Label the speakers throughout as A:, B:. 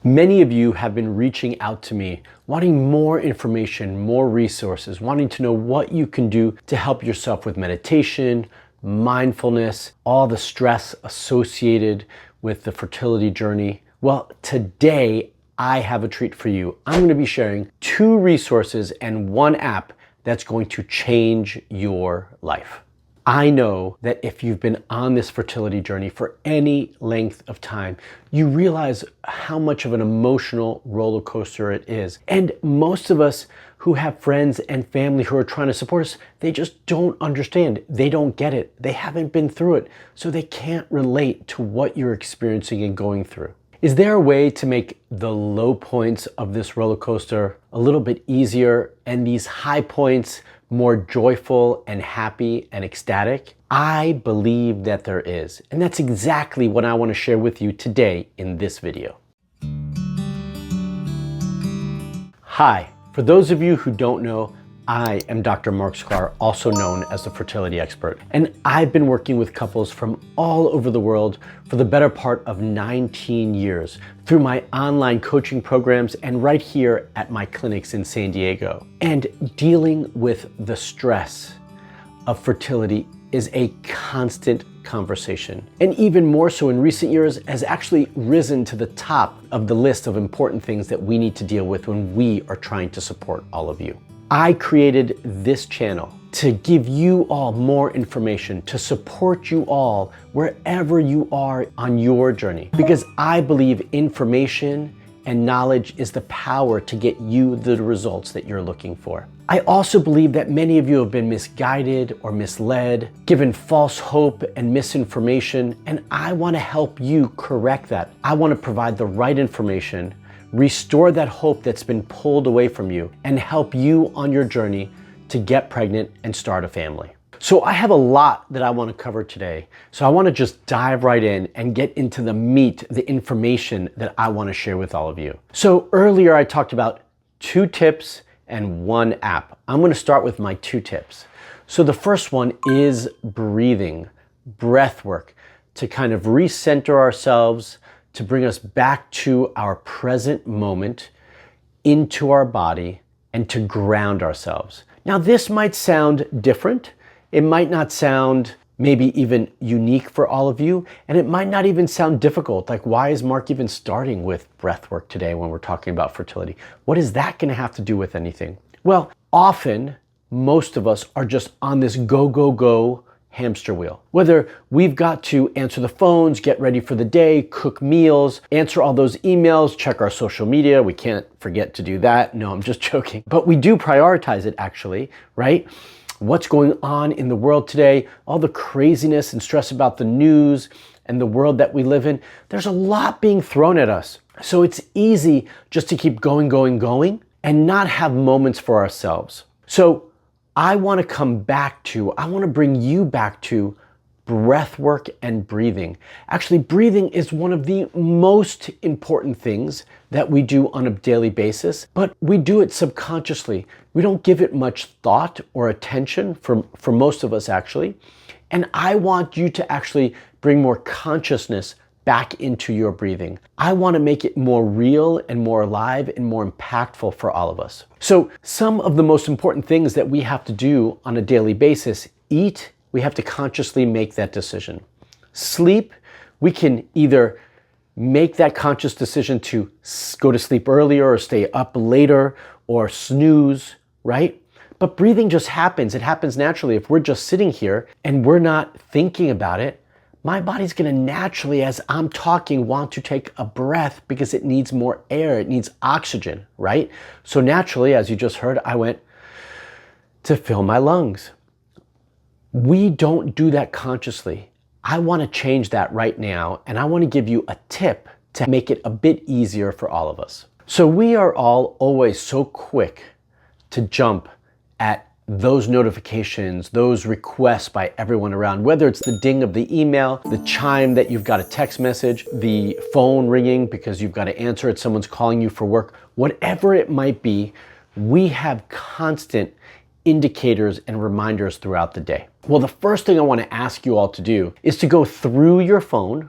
A: Many of you have been reaching out to me, wanting more information, more resources, wanting to know what you can do to help yourself with meditation, mindfulness, all the stress associated with the fertility journey. Well, today I have a treat for you. I'm going to be sharing 2 resources and 1 app that's going to change your life. I know that if you've been on this fertility journey for any length of time, you realize how much of an emotional roller coaster it is. And most of us who have friends and family who are trying to support us, they just don't understand. They don't get it. They haven't been through it. So they can't relate to what you're experiencing and going through. Is there a way to make the low points of this roller coaster a little bit easier and these high points more joyful and happy and ecstatic? I believe that there is. And that's exactly what I want to share with you today in this video. Hi, for those of you who don't know, I am Dr. Marc Sklar, also known as the fertility expert. And I've been working with couples from all over the world for the better part of 19 years through my online coaching programs and right here at my clinics in San Diego. And dealing with the stress of fertility is a constant conversation. And even more so in recent years has actually risen to the top of the list of important things that we need to deal with when we are trying to support all of you. I created this channel to give you all more information, to support you all wherever you are on your journey, because I believe information and knowledge is the power to get you the results that you're looking for. I also believe that many of you have been misguided or misled, given false hope and misinformation, and I want to help you correct that. I want to provide the right information, restore that hope that's been pulled away from you, and help you on your journey to get pregnant and start a family. So I have a lot that I want to cover today. So I want to just dive right in and get into the meat, the information that I want to share with all of you. So earlier I talked about 2 tips and 1 app. I'm going to start with my 2 tips. So the first one is breathing, breath work, to kind of recenter ourselves, to bring us back to our present moment, into our body, and to ground ourselves. Now, this might sound different. It might not sound maybe even unique for all of you, and it might not even sound difficult. Like, why is Marc even starting with breath work today when we're talking about fertility? What is that going to have to do with anything? Well, often, most of us are just on this go, go, go hamster wheel. Whether we've got to answer the phones, get ready for the day, cook meals, answer all those emails, check our social media. We can't forget to do that. No, I'm just joking. But we do prioritize it actually, right? What's going on in the world today, all the craziness and stress about the news and the world that we live in. There's a lot being thrown at us. So it's easy just to keep going, going, going and not have moments for ourselves. So I want to bring you back to breath work and breathing. Actually, breathing is one of the most important things that we do on a daily basis, but we do it subconsciously. We don't give it much thought or attention for most of us actually. And I want you to actually bring more consciousness back into your breathing. I want to make it more real and more alive and more impactful for all of us. So some of the most important things that we have to do on a daily basis: eat, we have to consciously make that decision. Sleep, we can either make that conscious decision to go to sleep earlier or stay up later or snooze, right? But breathing just happens. It happens naturally. If we're just sitting here and we're not thinking about it, my body's going to naturally, as I'm talking, want to take a breath because it needs more air. It needs oxygen, right? So naturally, as you just heard, I went to fill my lungs. We don't do that consciously. I want to change that right now, and I want to give you a tip to make it a bit easier for all of us. So we are all always so quick to jump at those notifications, those requests by everyone around, whether it's the ding of the email, the chime that you've got a text message, the phone ringing because you've got to answer it, someone's calling you for work, whatever it might be, we have constant indicators and reminders throughout the day. Well, the first thing I want to ask you all to do is to go through your phone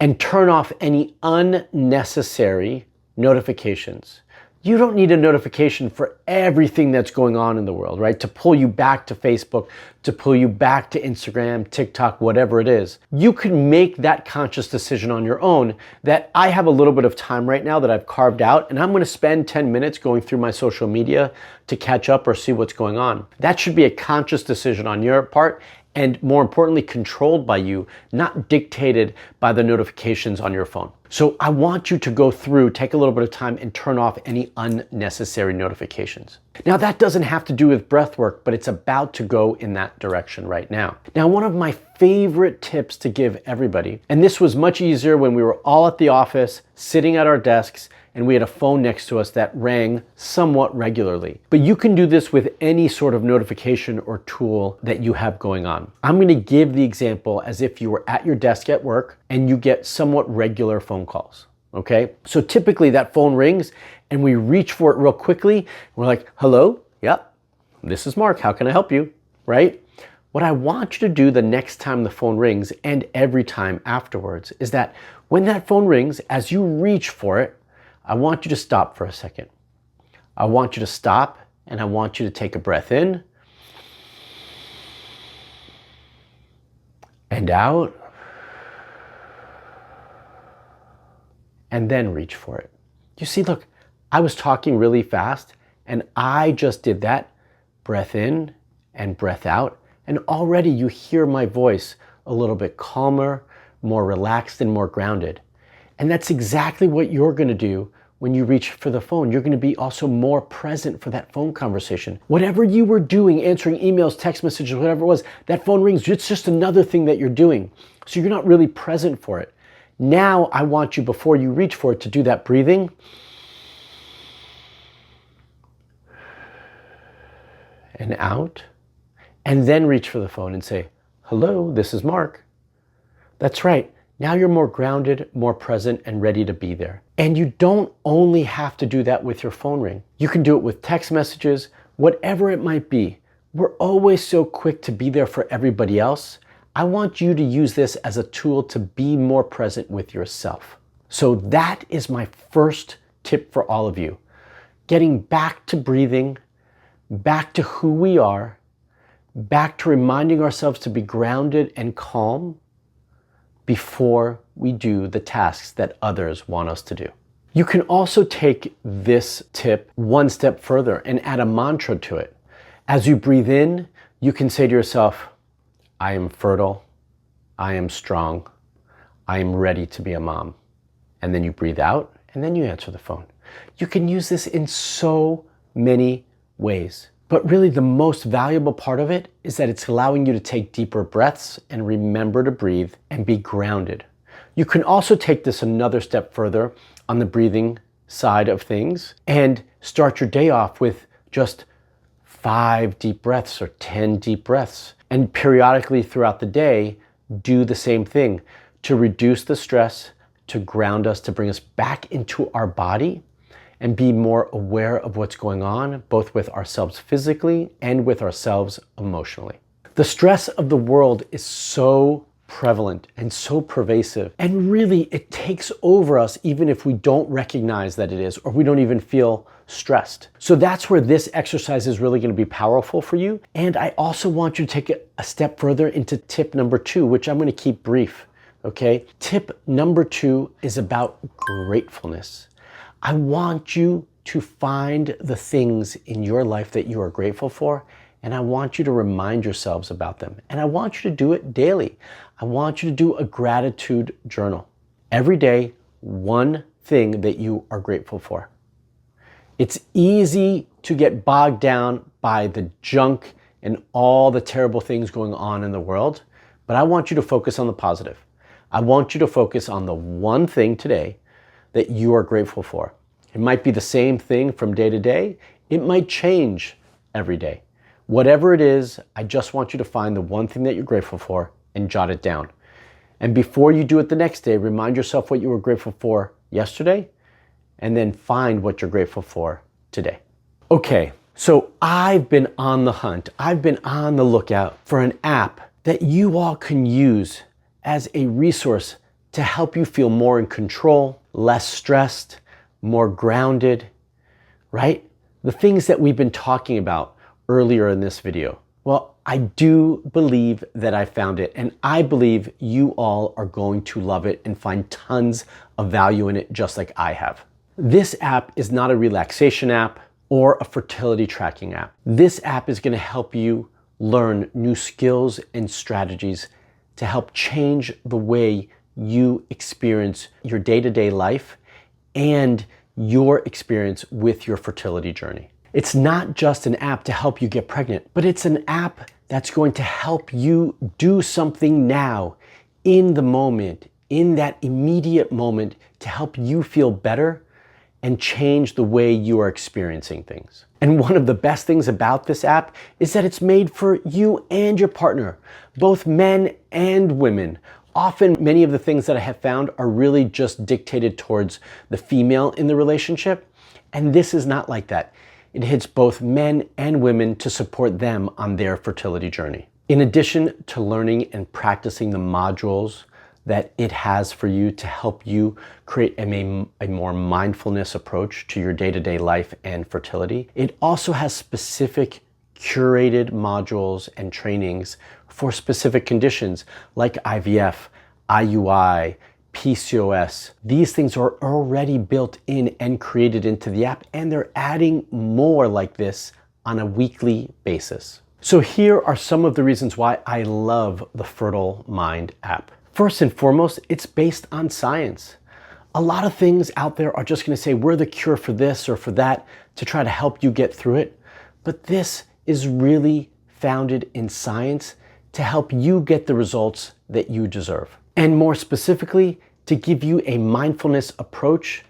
A: and turn off any unnecessary notifications. You don't need a notification for everything that's going on in the world, right? To pull you back to Facebook, to pull you back to Instagram, TikTok, whatever it is. You can make that conscious decision on your own that I have a little bit of time right now that I've carved out, and I'm gonna spend 10 minutes going through my social media to catch up or see what's going on. That should be a conscious decision on your part, and more importantly, controlled by you, not dictated by the notifications on your phone. So I want you to go through, take a little bit of time and turn off any unnecessary notifications. Now that doesn't have to do with breath work, but it's about to go in that direction right now. Now, one of my favorite tips to give everybody, and this was much easier when we were all at the office, sitting at our desks, and we had a phone next to us that rang somewhat regularly. But you can do this with any sort of notification or tool that you have going on. I'm gonna give the example as if you were at your desk at work and you get somewhat regular phone calls, okay? So typically that phone rings and we reach for it real quickly. We're like, hello, yep, this is Mark, how can I help you, right? What I want you to do the next time the phone rings and every time afterwards is that when that phone rings, as you reach for it, I want you to stop for a second. I want you to stop and I want you to take a breath in and out and then reach for it. You see, look, I was talking really fast and I just did that breath in and breath out, and already you hear my voice a little bit calmer, more relaxed and more grounded. And that's exactly what you're gonna do when you reach for the phone. You're gonna be also more present for that phone conversation. Whatever you were doing, answering emails, text messages, whatever it was, that phone rings, it's just another thing that you're doing. So you're not really present for it. Now I want you, before you reach for it, to do that breathing. And out. And then reach for the phone and say, hello, this is Mark. That's right. Now you're more grounded, more present, and ready to be there. And you don't only have to do that with your phone ring. You can do it with text messages, whatever it might be. We're always so quick to be there for everybody else. I want you to use this as a tool to be more present with yourself. So that is my first tip for all of you. Getting back to breathing, back to who we are, back to reminding ourselves to be grounded and calm before we do the tasks that others want us to do. You can also take this tip one step further and add a mantra to it. As you breathe in, you can say to yourself, I am fertile, I am strong, I am ready to be a mom. And then you breathe out and then you answer the phone. You can use this in so many ways. But really the most valuable part of it is that it's allowing you to take deeper breaths and remember to breathe and be grounded. You can also take this another step further on the breathing side of things and start your day off with just 5 deep breaths or 10 deep breaths. And periodically throughout the day, do the same thing to reduce the stress, to ground us, to bring us back into our body and be more aware of what's going on, both with ourselves physically and with ourselves emotionally. The stress of the world is so prevalent and so pervasive, and really it takes over us even if we don't recognize that it is, or we don't even feel stressed. So that's where this exercise is really going to be powerful for you. And I also want you to take it a step further into tip number 2, which I'm going to keep brief, okay? Tip number 2 is about gratefulness. I want you to find the things in your life that you are grateful for, and I want you to remind yourselves about them. And I want you to do it daily. I want you to do a gratitude journal. Every day, one thing that you are grateful for. It's easy to get bogged down by the junk and all the terrible things going on in the world, but I want you to focus on the positive. I want you to focus on the one thing today that you are grateful for. It might be the same thing from day to day. It might change every day. Whatever it is, I just want you to find the one thing that you're grateful for and jot it down. And before you do it the next day, remind yourself what you were grateful for yesterday, and then find what you're grateful for today. Okay, so I've been on the hunt. I've been on the lookout for an app that you all can use as a resource to help you feel more in control, less stressed, more grounded, right? The things that we've been talking about earlier in this video. Well, I do believe that I found it, and I believe you all are going to love it and find tons of value in it just like I have. This app is not a relaxation app or a fertility tracking app. This app is going to help you learn new skills and strategies to help change the way you experience your day-to-day life and your experience with your fertility journey. It's not just an app to help you get pregnant, but it's an app that's going to help you do something now, in the moment, in that immediate moment, to help you feel better and change the way you are experiencing things. And one of the best things about this app is that it's made for you and your partner, both men and women. Often, many of the things that I have found are really just dictated towards the female in the relationship, and this is not like that. It hits both men and women to support them on their fertility journey. In addition to learning and practicing the modules that it has for you to help you create a more mindfulness approach to your day-to-day life and fertility, it also has specific curated modules and trainings for specific conditions like IVF, IUI, PCOS. These things are already built in and created into the app, and they're adding more like this on a weekly basis. So here are some of the reasons why I love the Fertile Mind app. First and foremost, it's based on science. A lot of things out there are just going to say we're the cure for this or for that to try to help you get through it. But this is really founded in science to help you get the results that you deserve. And more specifically, to give you a mindfulness approach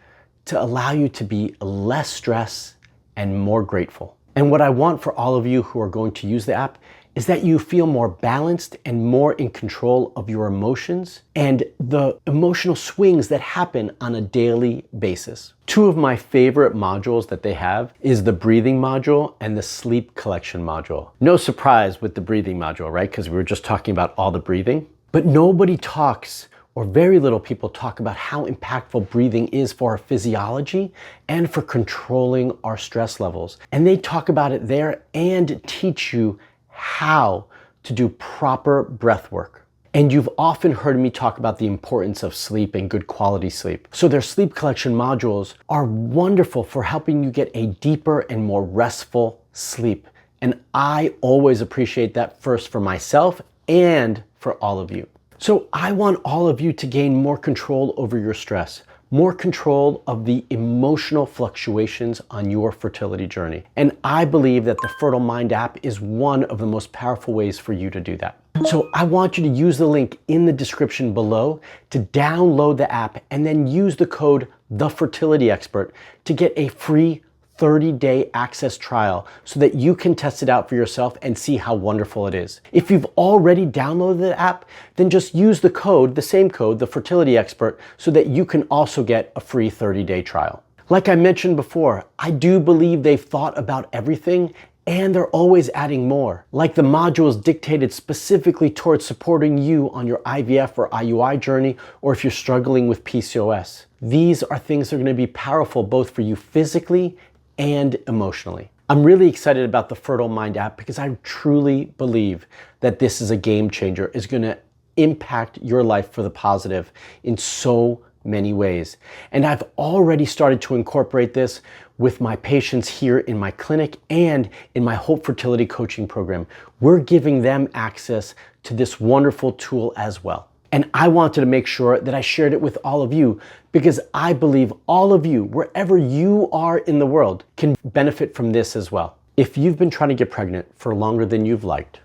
A: to allow you to be less stressed and more grateful. And what I want for all of you who are going to use the app is that you feel more balanced and more in control of your emotions and the emotional swings that happen on a daily basis. Two of my favorite modules that they have is the breathing module and the sleep collection module. No surprise with the breathing module, right? Because we were just talking about all the breathing. But nobody talks, or very little people talk about how impactful breathing is for our physiology and for controlling our stress levels. And they talk about it there and teach you how to do proper breath work. And you've often heard me talk about the importance of sleep and good quality sleep. So their sleep collection modules are wonderful for helping you get a deeper and more restful sleep. And I always appreciate that, first for myself and for all of you. So I want all of you to gain more control over your stress, more control of the emotional fluctuations on your fertility journey. And I believe that the Fertile Mind app is one of the most powerful ways for you to do that. So I want you to use the link in the description below to download the app and then use the code TheFertilityExpert to get a free 30-day access trial so that you can test it out for yourself and see how wonderful it is. If you've already downloaded the app, then just use the code, the same code, the Fertility Expert, so that you can also get a free 30-day trial. Like I mentioned before, I do believe they've thought about everything and they're always adding more. Like the modules dictated specifically towards supporting you on your IVF or IUI journey, or if you're struggling with PCOS. These are things that are going to be powerful both for you physically and emotionally. I'm really excited about the Fertile Mind app because I truly believe that this is a game changer. It's going to impact your life for the positive in so many ways. And I've already started to incorporate this with my patients here in my clinic and in my Hope Fertility coaching program. We're giving them access to this wonderful tool as well. And I wanted to make sure that I shared it with all of you because I believe all of you, wherever you are in the world, can benefit from this as well. If you've been trying to get pregnant for longer than you've liked,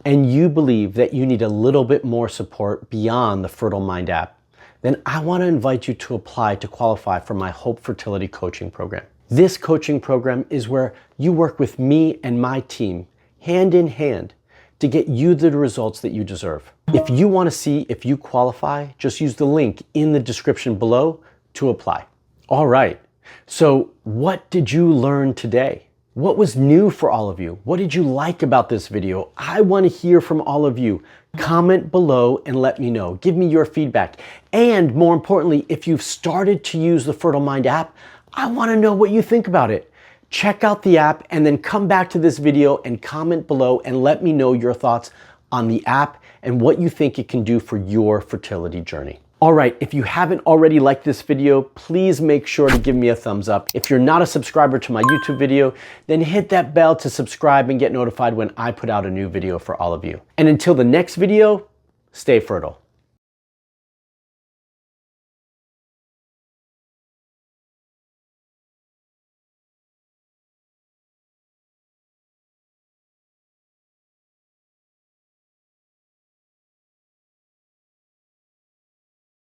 A: and you believe that you need a little bit more support beyond the Fertile Mind app, then I want to invite you to apply to qualify for my Hope Fertility coaching program. This coaching program is where you work with me and my team, hand in hand, to get you the results that you deserve. If you want to see if you qualify, just use the link in the description below to apply. All right, so what did you learn today? What was new for all of you? What did you like about this video? I want to hear from all of you. Comment below and let me know. Give me your feedback. And more importantly, if you've started to use the Fertile Mind app, I want to know what you think about it. Check out the app and then come back to this video and comment below and let me know your thoughts on the app and what you think it can do for your fertility journey. All right, if you haven't already liked this video, please make sure to give me a thumbs up. If you're not a subscriber to my YouTube video, then hit that bell to subscribe and get notified when I put out a new video for all of you. And until the next video, stay fertile.